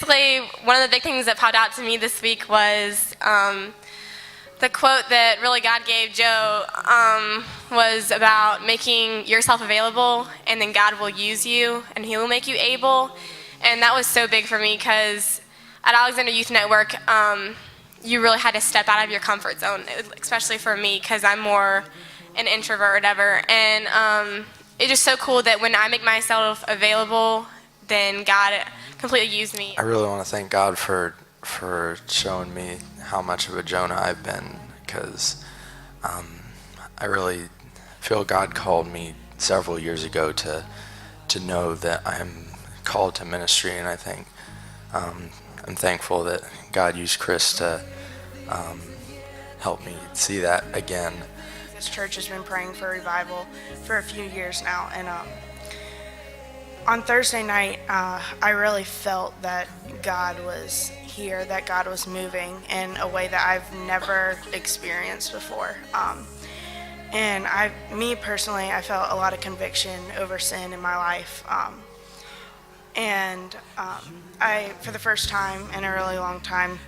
basically, one of the big things that popped out to me this week was the quote that really God gave Joe was about making yourself available, and then God will use you, and he will make you able. And that was so big for me because at Alexander Youth Network, you really had to step out of your comfort zone, especially for me because I'm more an introvert or whatever. And it's just so cool that when I make myself available, then God completely used me. I really want to thank God for showing me how much of a Jonah I've been, because I really feel God called me several years ago to know that I'm called to ministry, and I think I'm thankful that God used Chris to help me see that again. This church has been praying for revival for a few years now, and on Thursday night, I really felt that God was here, that God was moving in a way that I've never experienced before. And me personally, I felt a lot of conviction over sin in my life. For the first time in a really long time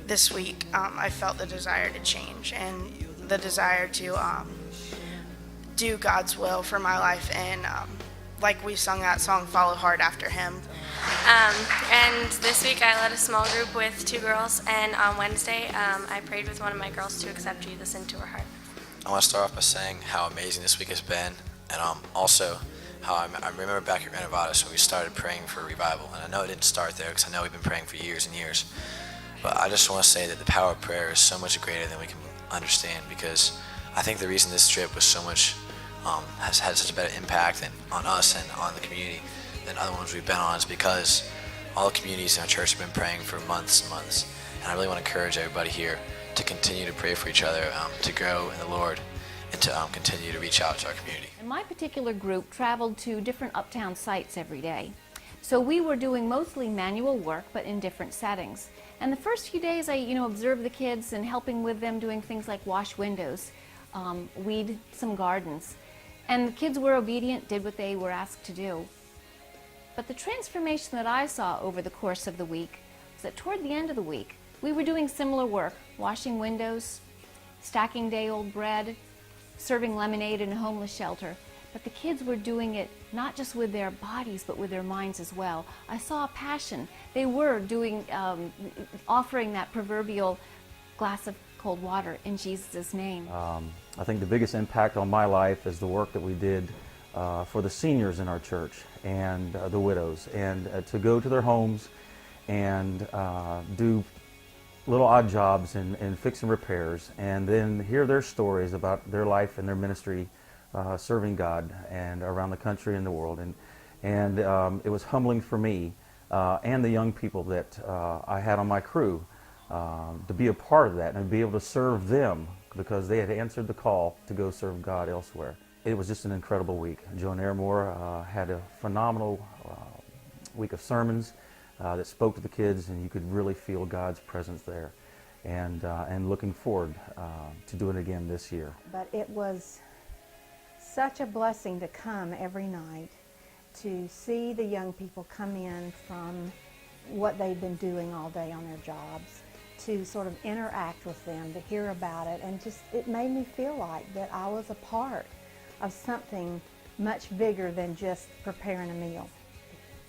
this week, I felt the desire to change and the desire to do God's will for my life, and like we sung that song, Follow Hard After Him. And this week I led a small group with 2 girls, and on Wednesday I prayed with one of my girls to accept Jesus into her heart. I want to start off by saying how amazing this week has been, and also how I remember back at Renovatus when we started praying for revival. And I know it didn't start there because I know we've been praying for years and years. But I just want to say that the power of prayer is so much greater than we can understand, because I think the reason this trip was so much has had such a better impact on us and on the community than other ones we've been on is because all the communities in our church have been praying for months and months. And I really want to encourage everybody here to continue to pray for each other, to grow in the Lord, and to continue to reach out to our community. And my particular group traveled to different uptown sites every day. So we were doing mostly manual work, but in different settings. And the first few days I observed the kids and helping with them doing things like wash windows, weed some gardens. And the kids were obedient, did what they were asked to do. But the transformation that I saw over the course of the week was that toward the end of the week, we were doing similar work, washing windows, stacking day-old bread, serving lemonade in a homeless shelter. But the kids were doing it not just with their bodies, but with their minds as well. I saw a passion. They were offering that proverbial glass of cold water in Jesus' name. I think the biggest impact on my life is the work that we did for the seniors in our church and the widows, and to go to their homes and do little odd jobs and fixing repairs, and then hear their stories about their life and their ministry serving God and around the country and the world. And it was humbling for me and the young people that I had on my crew to be a part of that and to be able to serve them, because they had answered the call to go serve God elsewhere. It was just an incredible week. Joan Airmore had a phenomenal week of sermons that spoke to the kids, and you could really feel God's presence there. And looking forward to doing it again this year. But it was such a blessing to come every night, to see the young people come in from what they've been doing all day on their jobs, to sort of interact with them, to hear about it, and just it made me feel like that I was a part of something much bigger than just preparing a meal.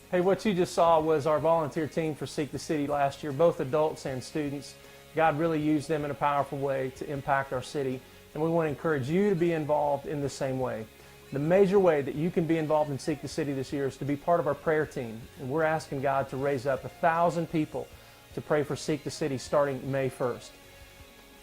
Hey, what you just saw was our volunteer team for Seek the City last year, both adults and students. God really used them in a powerful way to impact our city, and we want to encourage you to be involved in the same way. The major way that you can be involved in Seek the City this year is to be part of our prayer team, and we're asking God to raise up 1,000 people to pray for Seek the City starting May 1st.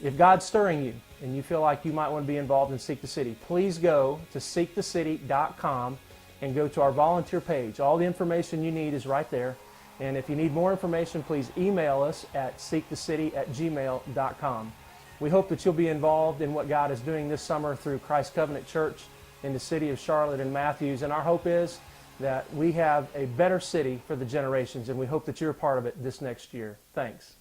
If God's stirring you and you feel like you might want to be involved in Seek the City, please go to seekthecity.com and go to our volunteer page. All the information you need is right there. And if you need more information, please email us at seekthecity@gmail.com. We hope that you'll be involved in what God is doing this summer through Christ Covenant Church in the city of Charlotte and Matthews. And our hope is that we have a better city for the generations, and we hope that you're a part of it this next year. Thanks.